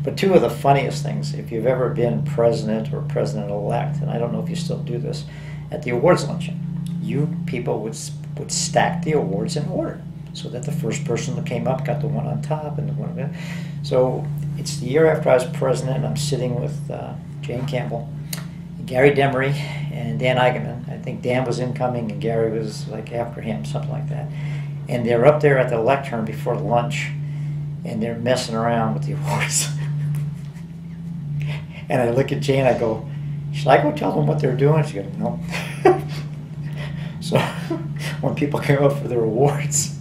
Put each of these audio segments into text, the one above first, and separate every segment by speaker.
Speaker 1: But two of the funniest things, if you've ever been president or president-elect, and I don't know if you still do this, at the awards luncheon, you people would stack the awards in order so that the first person that came up got the one on top and the one on the. So it's the year after I was president, and I'm sitting with Jane Campbell, Gary Demery, and Dan Eigenman. I think Dan was incoming and Gary was like after him, something like that. And they're up there at the lectern before lunch, and they're messing around with the awards. And I look at Jane, I go, should I go tell them what they're doing? She goes, no. So when people came up for their awards,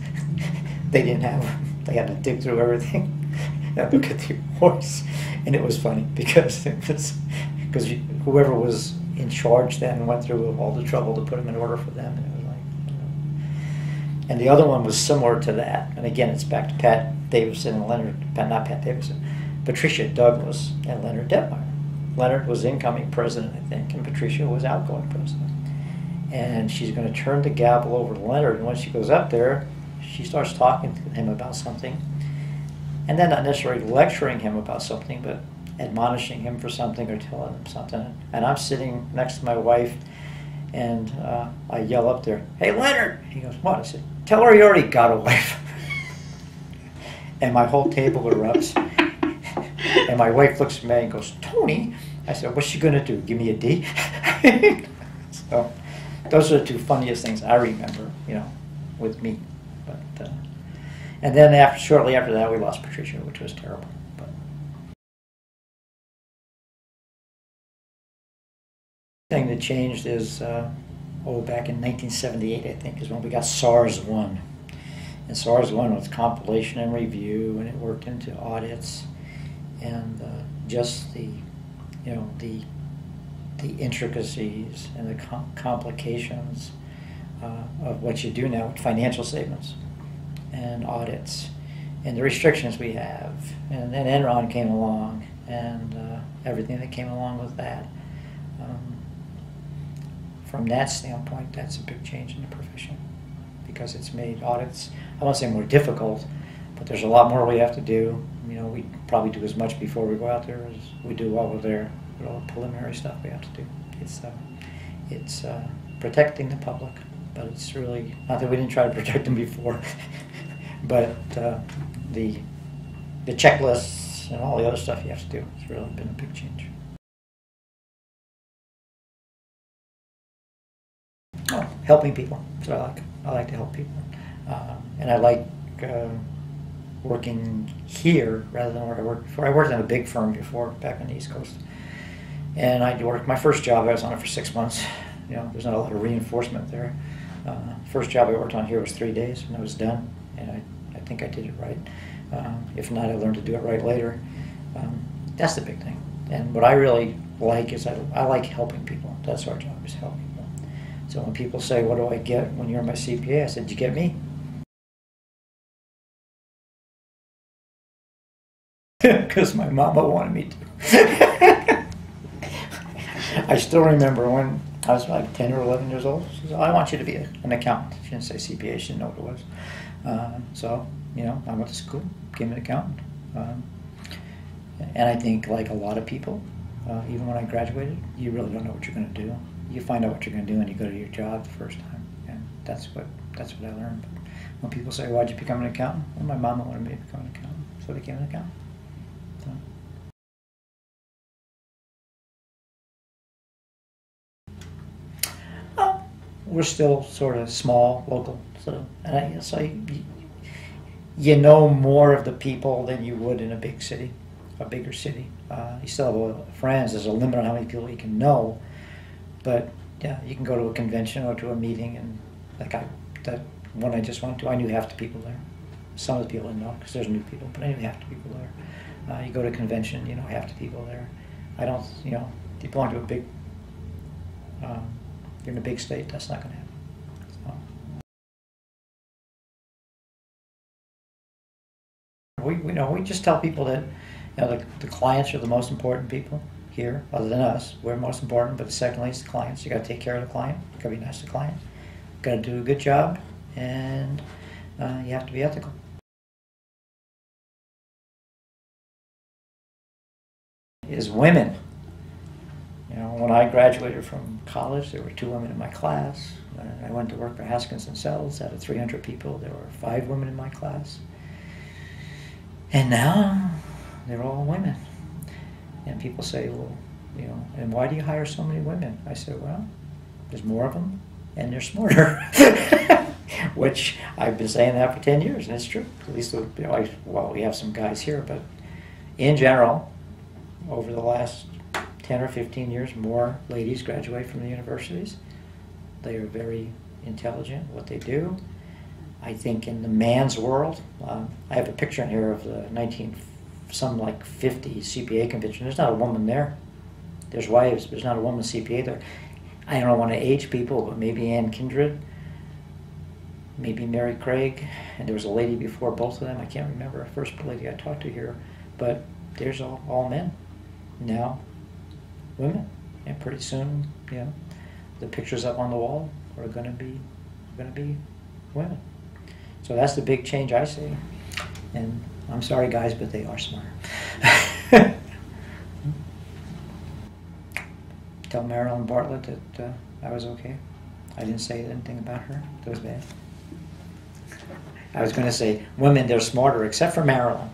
Speaker 1: they didn't have them. They had to dig through everything and look at the awards. And it was funny because whoever was in charge then went through all the trouble to put them in order for them. And it was like, And the other one was similar to that. And again, it's back to Pat Davidson and not Pat Davidson, Patricia Douglas and Leonard Detmeyer. Leonard was incoming president, I think, and Patricia was outgoing president. And she's going to turn the gavel over to Leonard, and when she goes up there, she starts talking to him about something, and then not necessarily lecturing him about something, but admonishing him for something or telling him something. And I'm sitting next to my wife, and I yell up there, "Hey, Leonard!" He goes, "What?" I said, "Tell her you already got a wife." And my whole table erupts. And my wife looks at me and goes, "Tony?" I said, "What's she going to do? Give me a D?" So those are the two funniest things I remember, with me. But and then shortly after that, we lost Patricia, which was terrible. But the thing that changed is, back in 1978, I think, is when we got SARS-1. And SARS-1 was compilation and review, and it worked into audits. And just the intricacies and the complications of what you do now with financial statements and audits and the restrictions we have. And then Enron came along and everything that came along with that. From that standpoint, that's a big change in the profession because it's made audits, I won't say more difficult, but there's a lot more we have to do. We probably do as much before we go out there as we do while we're there. With all the preliminary stuff we have to do. It's protecting the public, but it's really not that we didn't try to protect them before, but the checklists and all the other stuff you have to do. It's really been a big change. Oh, helping people. That's what I like. I like to help people, and I like working here rather than where I worked before. I worked in a big firm before, back on the East Coast. And I worked, my first job, I was on it for 6 months. There's not a lot of reinforcement there. First job I worked on here was 3 days, and I was done. And I think I did it right. If not, I learned to do it right later. That's the big thing. And what I really like is I like helping people. That's our job, is help people. So when people say, "What do I get when you're my CPA?" I said, "You get me." Because my mama wanted me to. I still remember when I was like 10 or 11 years old. She said, "I want you to be an accountant." She didn't say CPA, she didn't know what it was. So, I went to school, became an accountant. And I think, like a lot of people, even when I graduated, you really don't know what you're going to do. You find out what you're going to do when you go to your job the first time. And that's what I learned. But when people say, "Why'd you become an accountant?" Well, my mama wanted me to become an accountant, so I became an accountant. So. We're still sort of small, local, you know more of the people than you would in a big city, a bigger city. You still have friends. There's a limit on how many people you can know, but yeah, you can go to a convention or to a meeting, and that one I just went to, I knew half the people there. Some of the people didn't know because there's new people, but I knew half the people there. You go to a convention, you know half the people there. I don't, if you belong to a big. You're in a big state, that's not going to happen. So. We just tell people that the clients are the most important people here, other than us. We're most important, but secondly, it's the clients. You got to take care of the client. You got to be nice to the client. You got to do a good job, and you have to be ethical. is women. You know, when I graduated from college, there were 2 women in my class. When I went to work for Haskins and Sells, out of 300 people, there were 5 women in my class. And now, they're all women. And people say, well, you know, and why do you hire so many women? I said, well, there's more of them, and they're smarter. Which I've been saying that for 10 years, and it's true. At least, you know, well, we have some guys here, but in general, over the last 10 or 15 years, more ladies graduate from the universities. They are very intelligent at what they do. I think in the man's world, I have a picture in here of the 50 CPA convention. There's not a woman there. There's wives, but there's not a woman CPA there. I don't want to age people, but maybe Ann Kindred, maybe Mary Craig, and there was a lady before both of them. I can't remember the first lady I talked to here, but there's all men. Now, women, and pretty soon, you know, the pictures up on the wall are going to be women. So that's the big change I see. And I'm sorry, guys, but they are smarter. Tell Marilyn Bartlett that I was okay. I didn't say anything about her that was bad. I was going to say, women, they're smarter, except for Marilyn.